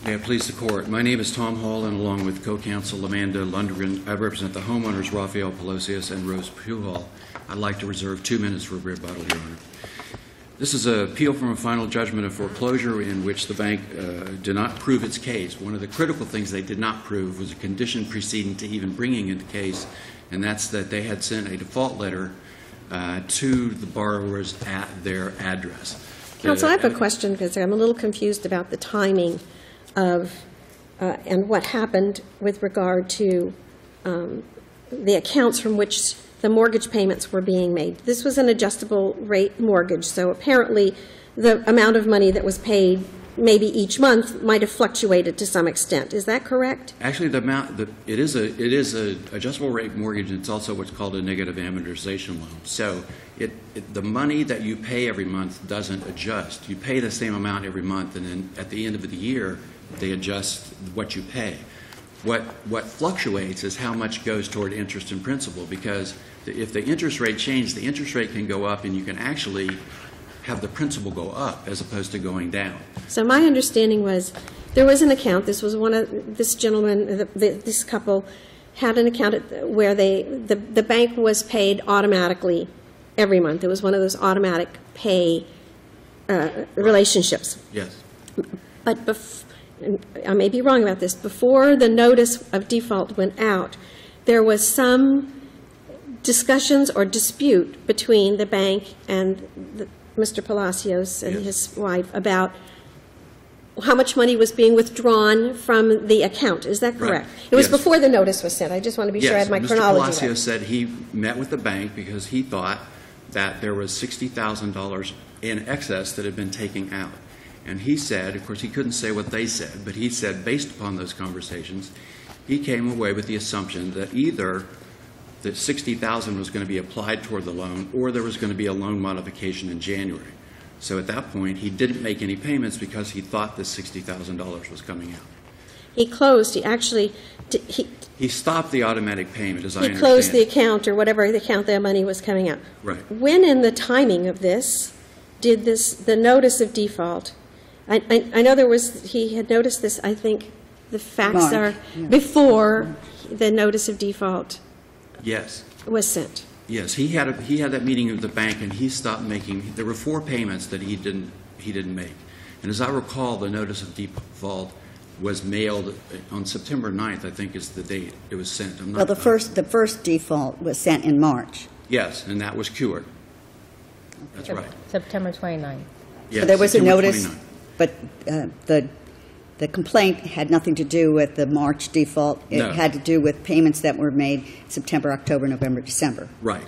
May it please the Court. My name is Tom Hall, and along with co-counsel Amanda Lundgren, I represent the homeowners Rafael, Palacios, and Rose Pujol. I'd like to reserve 2 minutes for rebuttal, Your Honor. This is an appeal from a final judgment of foreclosure in which the bank did not prove its case. One of the critical things they did not prove was a condition preceding to even bringing in the case, and that's that they had sent a default letter to the borrowers at their address. Counsel, I have a question because I'm a little confused about the timing of and what happened with regard to the accounts from which the mortgage payments were being made. This was an adjustable rate mortgage, so apparently the amount of money that was paid maybe each month might have fluctuated to some extent. Is that correct? Actually, the amount, it is a adjustable rate mortgage, and it's also what's called a negative amortization loan. So the money that you pay every month doesn't adjust. You pay the same amount every month, and then at the end of the year, they adjust what you pay. What fluctuates is how much goes toward interest and principal, because if the interest rate changes, the interest rate can go up, and you can actually have the principal go up as opposed to going down. So my understanding was there was an account. This was one of this gentleman, this couple had an account where the bank was paid automatically every month. It was one of those automatic pay relationships. Yes. But I may be wrong about this. Before the notice of default went out, there was some discussions or dispute between the bank and Mr. Palacios and his wife about how much money was being withdrawn from the account. Is that correct? Right. It was before the notice was sent. I just want to be sure I had my chronology right. Mr. Palacios said he met with the bank because he thought that there was $60,000 in excess that had been taken out. And he said, of course, he couldn't say what they said, but he said, based upon those conversations, he came away with the assumption that either that $60,000 was going to be applied toward the loan, or there was going to be a loan modification in January. So at that point, he didn't make any payments because he thought this $60,000 was coming out. He closed. He actually he stopped the automatic payment, as I understand. He closed the account or whatever the account that money was coming out. Right. When in the timing of this did the notice of default? I know he had noticed this. I think the facts are before the notice of default. Yes. Was sent. Yes, he had that meeting with the bank, and he stopped making. There were 4 payments that he didn't make, and as I recall, the notice of default was mailed on September 9th. I think is the date it was sent. Well, the first default was sent in March. Yes, and that was cured. That's right. September 29th. Yes, so there was September a notice, 29th. But the complaint had nothing to do with the March default. It had to do with payments that were made September, October, November, December. Right.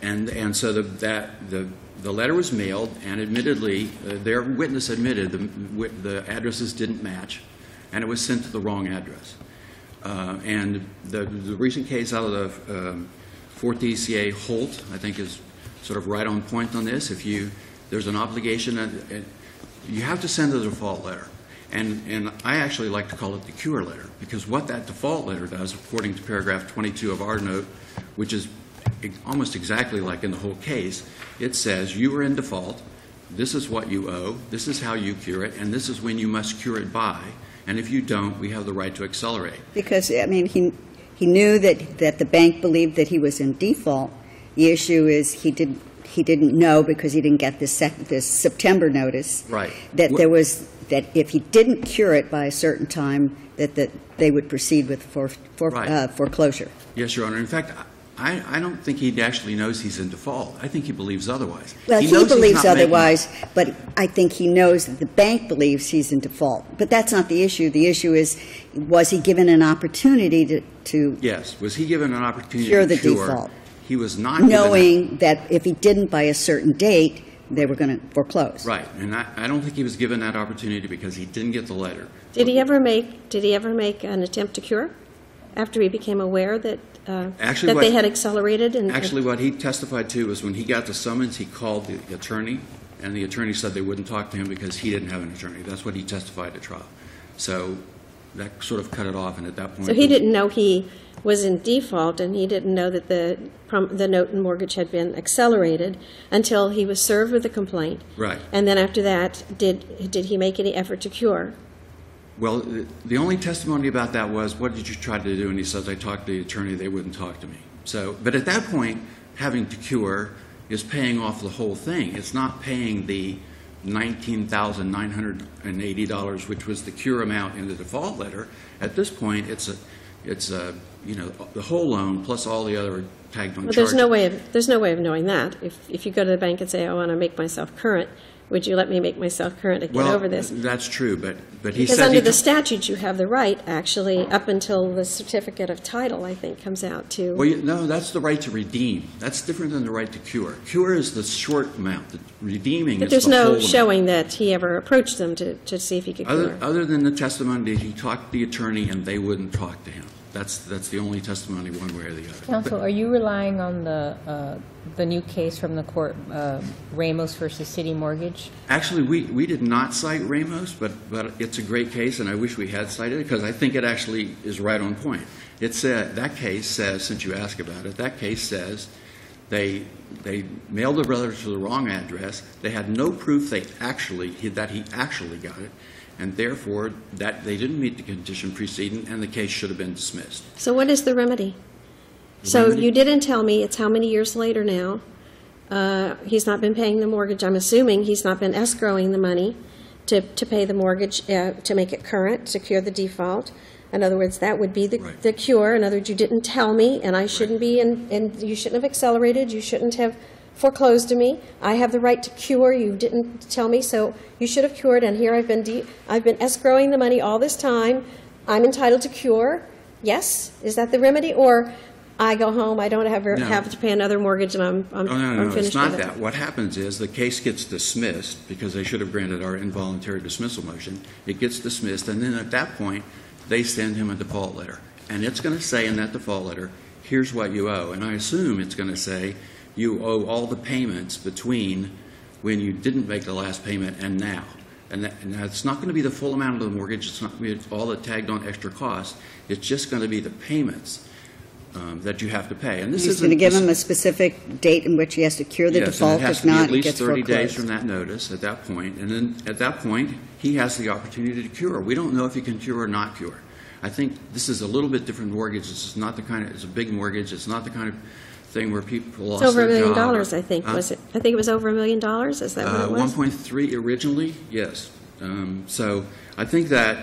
And so the letter was mailed, and admittedly, their witness admitted the addresses didn't match, and it was sent to the wrong address. And the recent case out of the 4th DCA, Holt, I think is sort of right on point on this. There's an obligation, you have to send a default letter. And I actually like to call it the cure letter, because what that default letter does, according to paragraph 22 of our note, which is almost exactly like in the whole case, it says you are in default, this is what you owe, this is how you cure it, and this is when you must cure it by. And if you don't, we have the right to accelerate. Because, I mean, he knew that the bank believed that he was in default. The issue is he didn't know, because he didn't get this September notice, right, that if he didn't cure it by a certain time, that they would proceed with foreclosure. Yes, Your Honor. In fact, I don't think he actually knows he's in default. I think he believes otherwise. Well, he believes otherwise, but I think he knows that the bank believes he's in default. But that's not the issue. The issue is, was he given an opportunity to yes, was he given an opportunity cure to the default? He was not knowing that if he didn't by a certain date, they were going to foreclose. Right, and I don't think he was given that opportunity because he didn't get the letter. Did he ever make an attempt to cure after he became aware that they had accelerated? Actually, what he testified to was when he got the summons, he called the attorney, and the attorney said they wouldn't talk to him because he didn't have an attorney. That's what he testified at trial. So that sort of cut it off, and at that point, so he didn't know he was in default, and he didn't know that the note and mortgage had been accelerated until he was served with a complaint. Right. And then after that, did he make any effort to cure? Well, the only testimony about that was, what did you try to do? And he says, I talked to the attorney, they wouldn't talk to me. So, but at that point, having to cure is paying off the whole thing. It's not paying the $19,980, which was the cure amount in the default letter. At this point, it's the whole loan plus all the other tagged on charges. There's no way of knowing that. If you go to the bank and say, I want to make myself current, would you let me make myself current to get over this? That's true, but he because said under the statute, you have the right, actually, up until the certificate of title, I think, comes out to. Well, no, that's the right to redeem. That's different than the right to cure. Cure is the short amount. The redeeming but is the whole amount. there's no showing that he ever approached them to see if he could cure. Other than the testimony that he talked to the attorney and they wouldn't talk to him. That's the only testimony one way or the other. Counsel, are you relying on the new case from the court, Ramos versus City Mortgage? Actually, we did not cite Ramos, but it's a great case, and I wish we had cited it because I think it actually is right on point. It said, that case says, since you ask about it, that case says they mailed the brother to the wrong address. They had no proof that he actually got it. And therefore, that they didn't meet the condition preceding, and the case should have been dismissed. So what is the remedy? You didn't tell me. It's how many years later now? He's not been paying the mortgage. I'm assuming he's not been escrowing the money to pay the mortgage, to make it current, to cure the default. In other words, that would be the cure. In other words, you didn't tell me, and I shouldn't be, and you shouldn't have accelerated. You shouldn't have foreclosed to me. I have the right to cure. You didn't tell me, so you should have cured. And here I've been escrowing the money all this time. I'm entitled to cure. Yes, is that the remedy? Or I go home, I don't have to pay another mortgage, and I'm finished. It's not with it. that. What happens is the case gets dismissed because they should have granted our involuntary dismissal motion. It gets dismissed, and then at that point, they send him a default letter, and it's going to say in that default letter, here's what you owe, and I assume it's going to say you owe all the payments between when you didn't make the last payment and now. And that's not going to be the full amount of the mortgage. It's not going to be all the tagged on extra costs. It's just going to be the payments that you have to pay. And this is going to give him a specific date in which he has to cure the default. And it has if to be not, at least it gets 30 days foreclosed. from that notice at that point. And then at that point, he has the opportunity to cure. We don't know if he can cure or not cure. I think this is a little bit different mortgage. This is not the kind of, it's a big mortgage. It's not the kind of thing where people lost It's over their $1 job. million, I think, was it? I think it was over $1 million. Is that what it was? 1.3 originally, yes. So I think that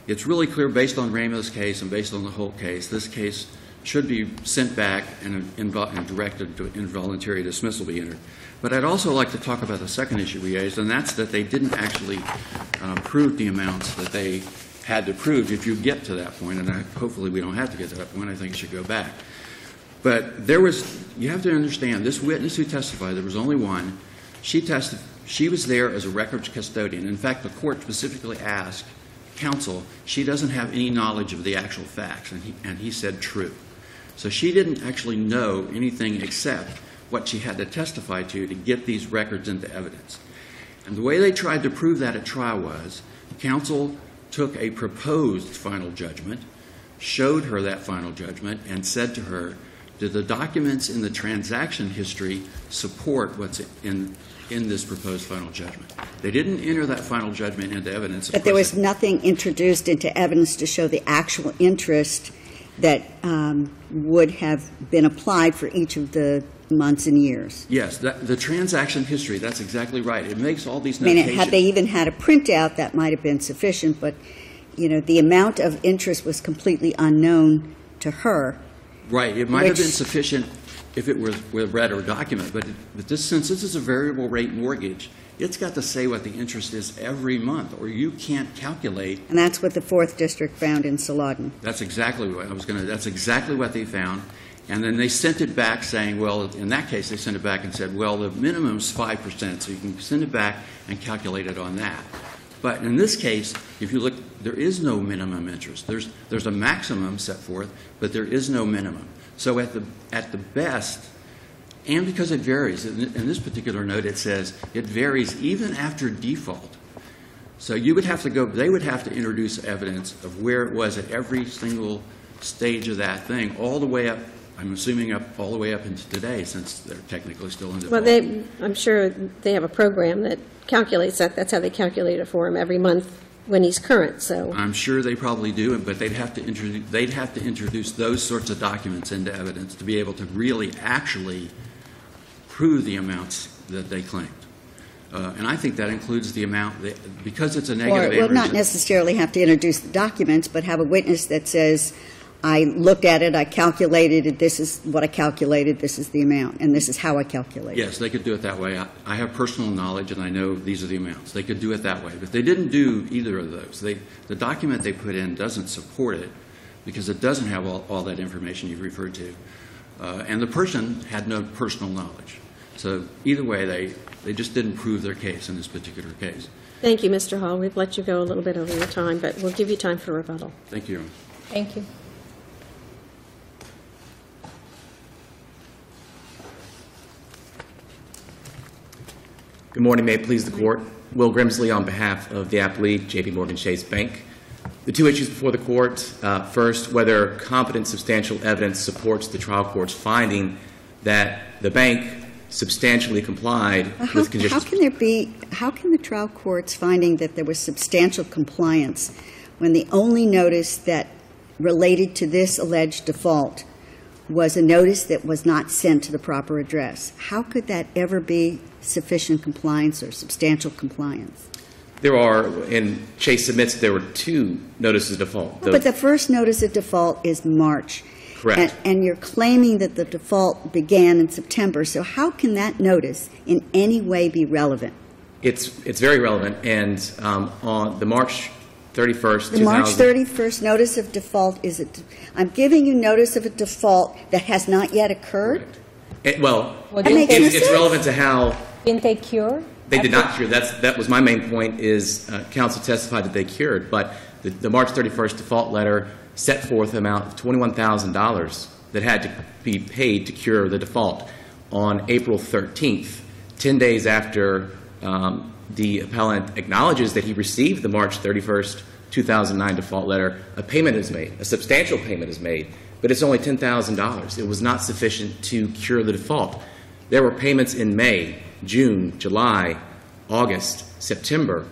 it's really clear based on Ramos' case and based on the whole case, this case should be sent back and directed to involuntary dismissal be entered. But I'd also like to talk about the second issue we raised, and that's that they didn't actually prove the amounts that they had to prove if you get to that point, and hopefully we don't have to get to that point. I think it should go back. But you have to understand, this witness who testified, there was only one, she was there as a records custodian. In fact, the court specifically asked counsel, she doesn't have any knowledge of the actual facts, and he said true. So she didn't actually know anything except what she had to testify to get these records into evidence. And the way they tried to prove that at trial was, counsel took a proposed final judgment, showed her that final judgment, and said to her, did the documents in the transaction history support what's in this proposed final judgment? They didn't enter that final judgment into evidence. But there was nothing introduced into evidence to show the actual interest that would have been applied for each of the months and years. Yes, the transaction history, that's exactly right. It makes all these notations. I mean, had they even had a printout, that might have been sufficient, but, you know, the amount of interest was completely unknown to her. Right. It might have been sufficient if it were read or documented, but since this is a variable rate mortgage, it's got to say what the interest is every month, or you can't calculate. And that's what the 4th District found in Saladin. That's exactly what that's exactly what they found. And then they sent it back saying, well, in that case, they sent it back and said, well, the minimum is 5%, so you can send it back and calculate it on that. But in this case, if you look, there is no minimum interest. There's a maximum set forth, but there is no minimum. So at the best, and because it varies, in this particular note it says it varies even after default. So you would have to go, they would have to introduce evidence of where it was at every single stage of that thing, all the way up, I'm assuming all the way up into today, since they're technically still in default. Well, I'm sure they have a program that calculates that. That's how they calculate it for them every month when he's current, so. I'm sure they probably do, but they'd have to introduce those sorts of documents into evidence to be able to really actually prove the amounts that they claimed. And I think that includes the amount, because it's a negative average. Or not necessarily have to introduce the documents, but have a witness that says, I looked at it, I calculated it, this is what I calculated, this is the amount, and this is how I calculated it. Yes, they could do it that way. I have personal knowledge, and I know these are the amounts. They could do it that way. But they didn't do either of those. The document they put in doesn't support it because it doesn't have all that information you've referred to. And the person had no personal knowledge. So either way, they just didn't prove their case in this particular case. Thank you, Mr. Hall. We've let you go a little bit over your time, but we'll give you time for rebuttal. Thank you. Thank you. Good morning. May it please the Court. Will Grimsley on behalf of the Appellee, JPMorgan Chase Bank. The two issues before the Court, first, whether competent substantial evidence supports the trial court's finding that the bank substantially complied with conditions. How can the trial court's finding that there was substantial compliance when the only notice that related to this alleged default was a notice that was not sent to the proper address? How could that ever be sufficient compliance or substantial compliance? There are, and Chase submits there were two notices of default. But the first notice of default is March. Correct. And you're claiming that the default began in September. So how can that notice in any way be relevant? It's very relevant, and on the March 31st, The March 31st notice of default is I'm giving you notice of a default that has not yet occurred? It's sense? relevant to how Didn't they cure? they did not cure. That was my main point, is counsel testified that they cured, but the March 31st default letter set forth an amount of $21,000 that had to be paid to cure the default. On April 13th, 10 days after the appellant acknowledges that he received the March 31st, 2009 default letter, a payment is made, a substantial payment is made, but it's only $10,000. It was not sufficient to cure the default. There were payments in May, June, July, August, September.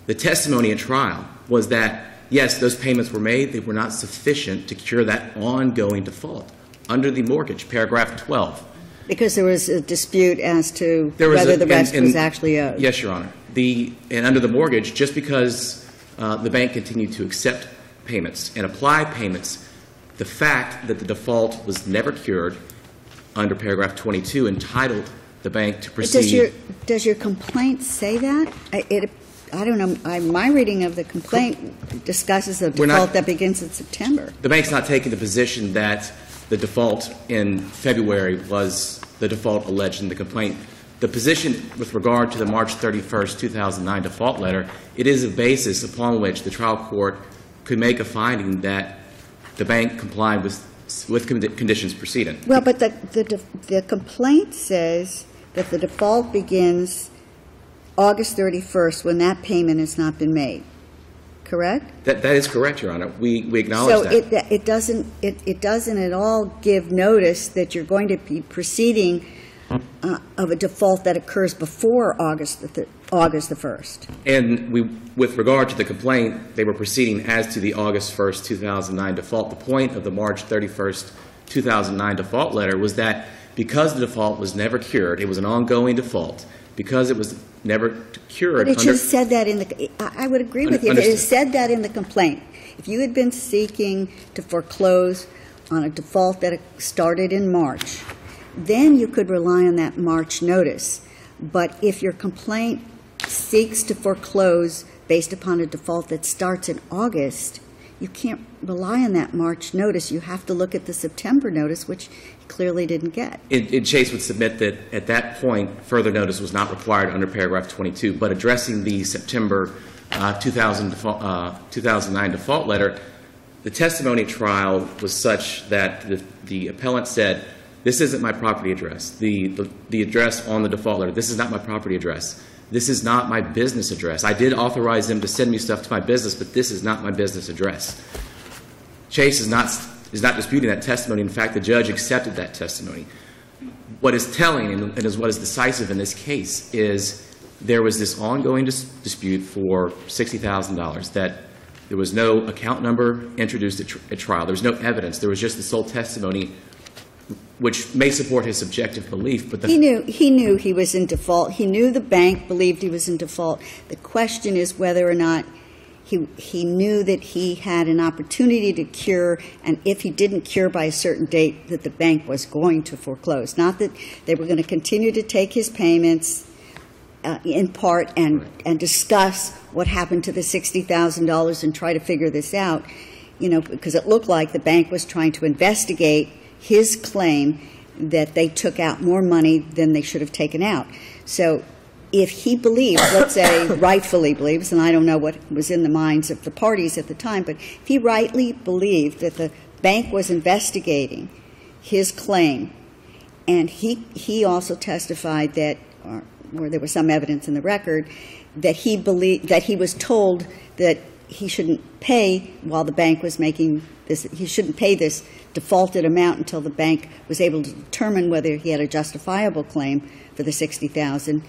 The testimony at trial was that, yes, those payments were made. They were not sufficient to cure that ongoing default under the mortgage, paragraph 12. Because there was a dispute as to whether the rest was actually owed. Yes, Your Honor. And under the mortgage, just because the bank continued to accept payments and apply payments, the fact that the default was never cured under paragraph 22 entitled the bank to proceed. Does your complaint say that? I don't know. My reading of the complaint discusses a default that begins in September. The bank's not taking the position that the default in February was the default alleged in the complaint. The position with regard to the March 31st, 2009 default letter, it is a basis upon which the trial court could make a finding that the bank complied with conditions preceding. Well, but the complaint says that the default begins August 31st when that payment has not been made. Correct? That is correct, Your Honor. We acknowledge that. So it doesn't at all give notice that you're going to be proceeding of a default that occurs before August the 1st. And with regard to the complaint, they were proceeding as to the August 1st, 2009 default. The point of the March 31st, 2009 default letter was that because the default was never cured, it was an ongoing default, because it was never cured. But it just said that I would agree with you. If it said that in the complaint, if you had been seeking to foreclose on a default that started in March, then you could rely on that March notice. But if your complaint seeks to foreclose based upon a default that starts in August, you can't rely on that March notice. You have to look at the September notice, which he clearly didn't get. Chase would submit that at that point, further notice was not required under paragraph 22. But addressing the September 2009 default letter, the testimony trial was such that the appellant said, this isn't my property address. The address on the default letter, this is not my property address. This is not my business address. I did authorize them to send me stuff to my business, but this is not my business address. Chase is not disputing that testimony. In fact, the judge accepted that testimony. What is telling and is what is decisive in this case is there was this ongoing dispute for $60,000 that there was no account number introduced at trial. There was no evidence. There was just the sole testimony, which may support his subjective belief. But he knew he was in default. He knew the bank believed he was in default. The question is whether or not he knew that he had an opportunity to cure, and if he didn't cure by a certain date, that the bank was going to foreclose. Not that they were going to continue to take his payments in part and discuss what happened to the $60,000 and try to figure this out, because it looked like the bank was trying to investigate his claim that they took out more money than they should have taken out. So if he believes, let's say rightfully believes, and I don't know what was in the minds of the parties at the time, but if he rightly believed that the bank was investigating his claim, and he also testified that, or there was some evidence in the record, that he believed, that he was told that he shouldn't pay while the bank was making this, he shouldn't pay this defaulted amount until the bank was able to determine whether he had a justifiable claim for the $60,000,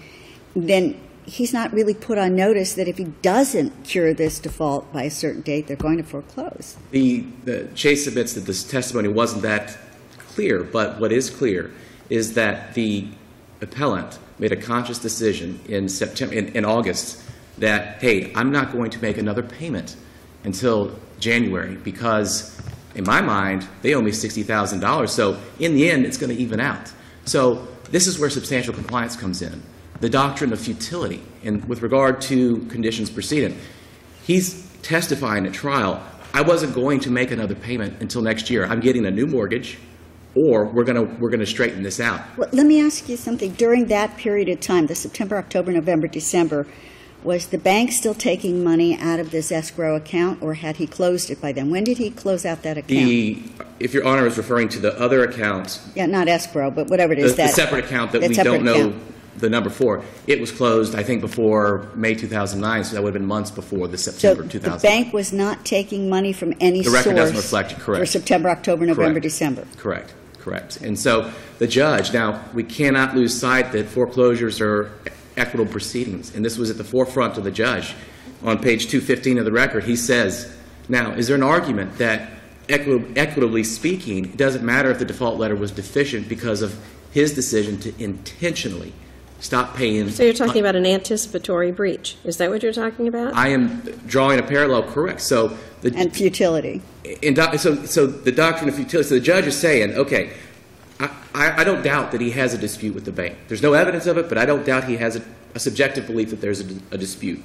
then he's not really put on notice that if he doesn't cure this default by a certain date, they're going to foreclose. The Chase admits that this testimony wasn't that clear, but what is clear is that the appellant made a conscious decision in August that, hey, I'm not going to make another payment until January because, in my mind, they owe me $60,000. So in the end, it's going to even out. So this is where substantial compliance comes in. The doctrine of futility, and with regard to conditions precedent, he's testifying at trial, I wasn't going to make another payment until next year. I'm getting a new mortgage, or we're going to straighten this out. Well, let me ask you something. During that period of time, the September, October, November, December, was the bank still taking money out of this escrow account, or had he closed it by then? When did he close out that account? If Your Honor is referring to the other account. Yeah, not escrow, but whatever it is. The separate account that we don't know the number for. It was closed, I think, before May 2009, so that would have been months before the September 2009. So the bank was not taking money from any source. The record doesn't reflect it, correct. For September, October, November, December. Correct. Correct. And so the judge, now, we cannot lose sight that foreclosures are equitable proceedings, and this was at the forefront of the judge. On page 215 of the record, he says, now, is there an argument that equitably speaking, it doesn't matter if the default letter was deficient because of his decision to intentionally stop paying? So you're talking about an anticipatory breach. Is that what you're talking about? I am drawing a parallel, correct. So and futility. So the doctrine of futility, so the judge is saying, okay, I don't doubt that he has a dispute with the bank. There's no evidence of it, but I don't doubt he has a subjective belief that there's a dispute.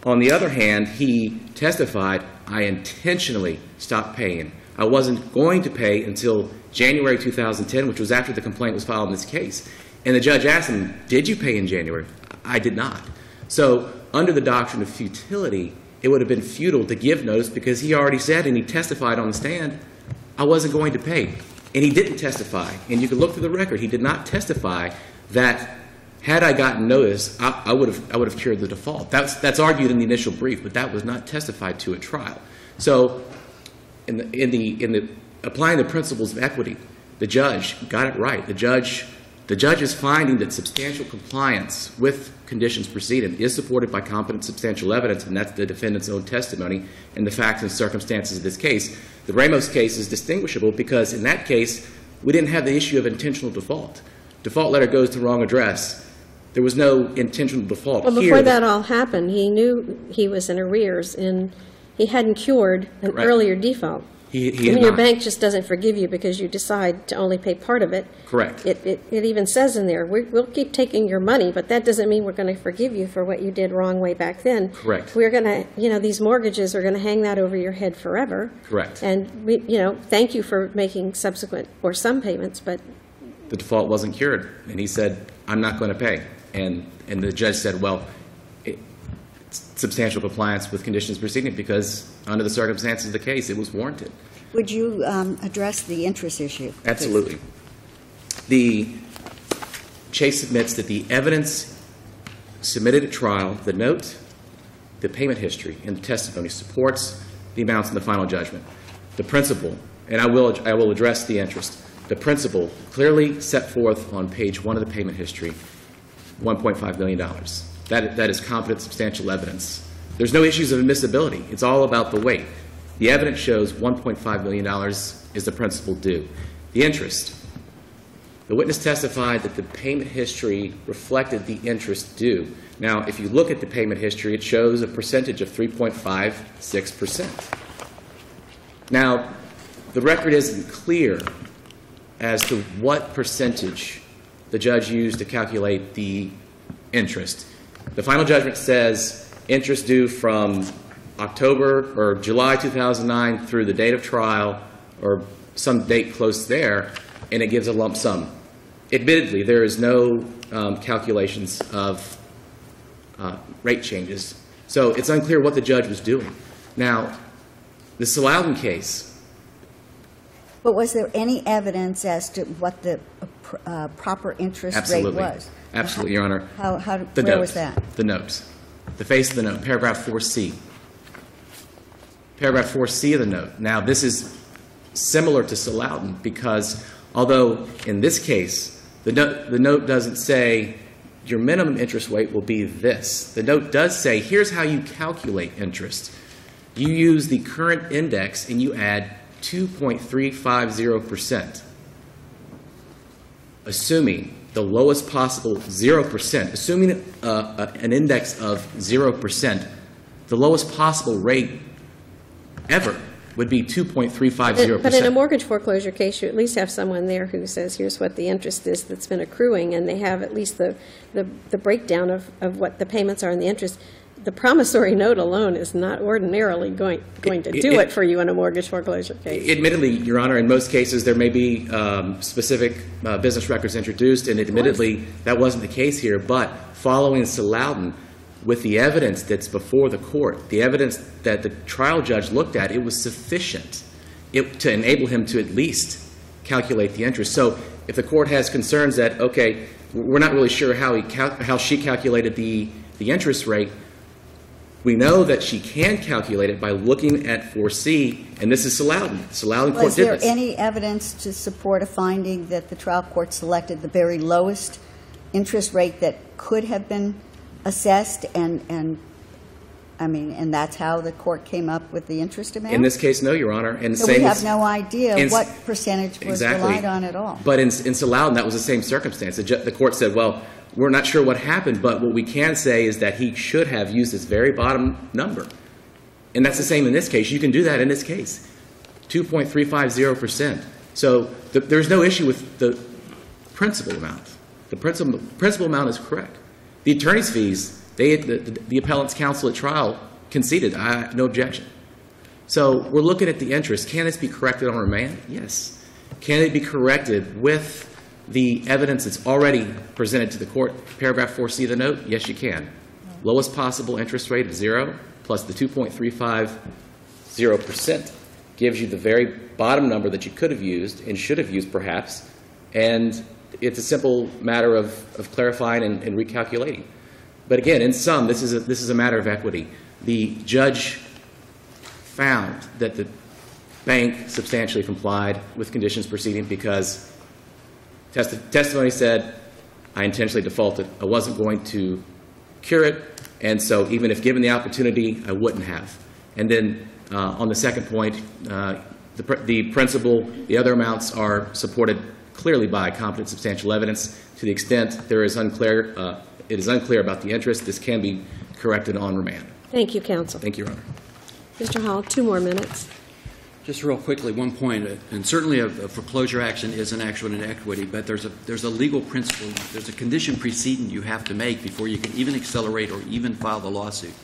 On the other hand, he testified, I intentionally stopped paying. I wasn't going to pay until January 2010, which was after the complaint was filed in this case. And the judge asked him, did you pay in January? I did not. So under the doctrine of futility, it would have been futile to give notice because he already said, and he testified on the stand, I wasn't going to pay. And he didn't testify. And you can look through the record. He did not testify that had I gotten notice, I would have cured the default. That's argued in the initial brief, but that was not testified to at trial. So in the applying the principles of equity, the judge got it right. The judge is finding that substantial compliance with conditions precedent is supported by competent substantial evidence, and that's the defendant's own testimony and the facts and circumstances of this case. The Ramos case is distinguishable because in that case, we didn't have the issue of intentional default. Default letter goes to the wrong address. There was no intentional default. Well, before that all happened, he knew he was in arrears, and he hadn't cured an earlier default. Your bank just doesn't forgive you because you decide to only pay part of it. Correct. It even says in there, we'll keep taking your money, but that doesn't mean we're going to forgive you for what you did wrong way back then. Correct. We're going to, these mortgages are going to hang that over your head forever. Correct. And, thank you for making subsequent or some payments, but the default wasn't cured. And he said, I'm not going to pay. And the judge said, well, substantial compliance with conditions preceding because under the circumstances of the case, it was warranted. Would you address the interest issue? Absolutely. The Chase admits that the evidence submitted at trial, the note, the payment history, and the testimony supports the amounts in the final judgment. The principle, and I will address the interest, the principle clearly set forth on page 1 of the payment history, $1.5 million. That is competent substantial evidence. There's no issues of admissibility. It's all about the weight. The evidence shows $1.5 million is the principal due. The interest. The witness testified that the payment history reflected the interest due. Now, if you look at the payment history, it shows a percentage of 3.56%. Now, the record isn't clear as to what percentage the judge used to calculate the interest. The final judgment says interest due from October or July 2009 through the date of trial or some date close there, and it gives a lump sum. Admittedly, there is no calculations of rate changes, so it's unclear what the judge was doing. Now, the Salaudin case. But was there any evidence as to what the proper interest rate was? Absolutely, Your Honor. Where was that? The notes. The face of the note, paragraph 4C. Paragraph 4C of the note. Now, this is similar to Salaudin because although in this case, the note doesn't say your minimum interest rate will be this. The note does say here's how you calculate interest. You use the current index and you add 2.350%, assuming the lowest possible 0%, assuming an index of 0%, the lowest possible rate ever would be 2.350%. But in a mortgage foreclosure case, you at least have someone there who says, here's what the interest is that's been accruing, and they have at least the breakdown of what the payments are and the interest. The promissory note alone is not ordinarily going to do it for you in a mortgage foreclosure case. Admittedly, Your Honor, in most cases there may be specific business records introduced, and admittedly that wasn't the case here. But following Salaudin, with the evidence that's before the court, the evidence that the trial judge looked at, it was sufficient to enable him to at least calculate the interest. So if the court has concerns that, okay, we're not really sure how she calculated the interest rate, we know that she can calculate it by looking at 4C, and this is Salaudin. Salaudin court did this. Was there any evidence to support a finding that the trial court selected the very lowest interest rate that could have been assessed, and that's how the court came up with the interest amount? In this case, no, Your Honor. And so we have no idea what percentage was relied on at all. But in Salaudin, that was the same circumstance. The court said, well, we're not sure what happened, but what we can say is that he should have used this very bottom number. And that's the same in this case. You can do that in this case, 2.350%. So there's no issue with the principal amount. The principal amount is correct. The attorney's fees, the appellant's counsel at trial conceded, no objection. So we're looking at the interest. Can this be corrected on remand? Yes. Can it be corrected with the evidence that's already presented to the court? Paragraph 4C of the note, yes, you can. Lowest possible interest rate of 0 plus the 2.350% gives you the very bottom number that you could have used and should have used perhaps, and it's a simple matter of clarifying and recalculating. But again, in sum, this is a matter of equity. The judge found that the bank substantially complied with conditions proceeding because testimony said, I intentionally defaulted. I wasn't going to cure it, and so even if given the opportunity, I wouldn't have. And then on the second point, the principal, the other amounts are supported clearly by competent substantial evidence. To the extent there is it is unclear about the interest, this can be corrected on remand. Thank you, counsel. Thank you, Your Honor. Mr. Hall, 2 more minutes. Just real quickly, one point, and certainly a foreclosure action is an action in equity, but there's a legal principle, there's a condition precedent you have to make before you can even accelerate or even file the lawsuit.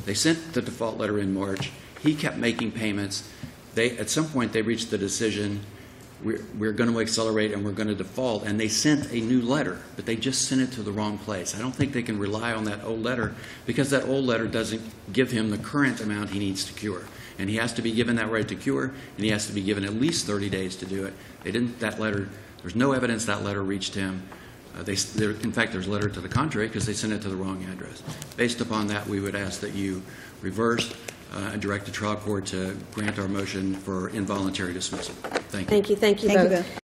They sent the default letter in March. He kept making payments. At some point, they reached the decision, we're going to accelerate and we're going to default, and they sent a new letter, but they just sent it to the wrong place. I don't think they can rely on that old letter because that old letter doesn't give him the current amount he needs to cure. And he has to be given that right to cure, and he has to be given at least 30 days to do it. They didn't, that letter, there's no evidence that letter reached him. In fact, there's a letter to the contrary because they sent it to the wrong address. Based upon that, we would ask that you reverse and direct the trial court to grant our motion for involuntary dismissal. Thank you. Thank you both.